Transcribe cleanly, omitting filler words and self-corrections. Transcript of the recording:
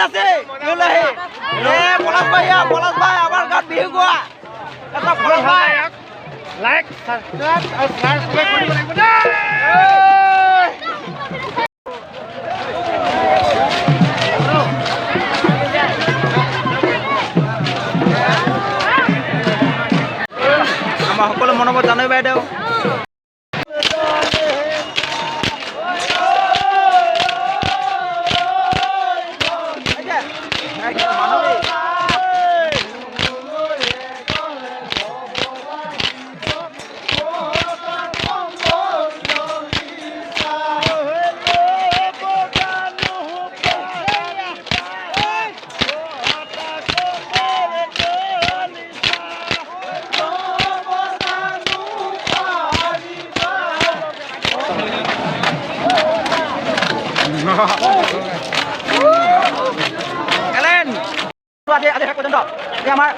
আছে ইউলাহি পলাশ ভাই আমাৰ গাত বিহু গোৱা এটা পলাশ ভাই লাইক সাবস্ক্ৰাইব আৰু শ্বেয়াৰ সবে কৰিব লাগিব আমাৰ সকলো মনোবত জানই বাইদেউ Kalian, ada hak pun tak? Dia amar.